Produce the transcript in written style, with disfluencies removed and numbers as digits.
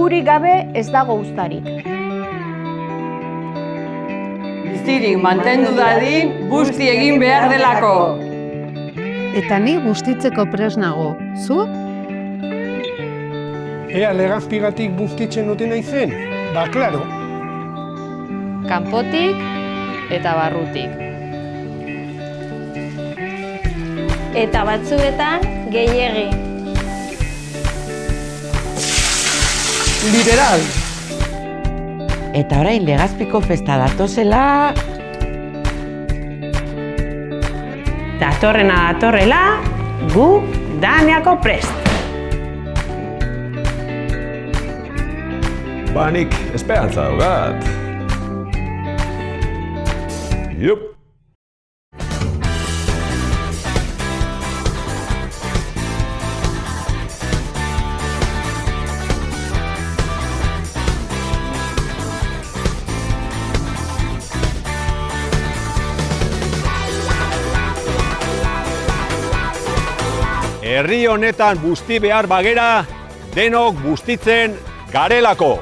Gurik gabe ez dago uztarik. Bizirik mantendu dadin, busti egin behar delako. Eta ni bustitzeko prest nago, zu? Ea legazpigatik bustitzen duten naizen? Ba, klaro. Kanpotik eta barrutik. Eta batzuetan gehiegi. Literal. Eta orain Legazpiko festa datozela... Datorrena datorrela, gu daneako prest. Ba, nik esperantza daukat. Jup! Herri honetan busti behar bagera, denok bustitzen garelako.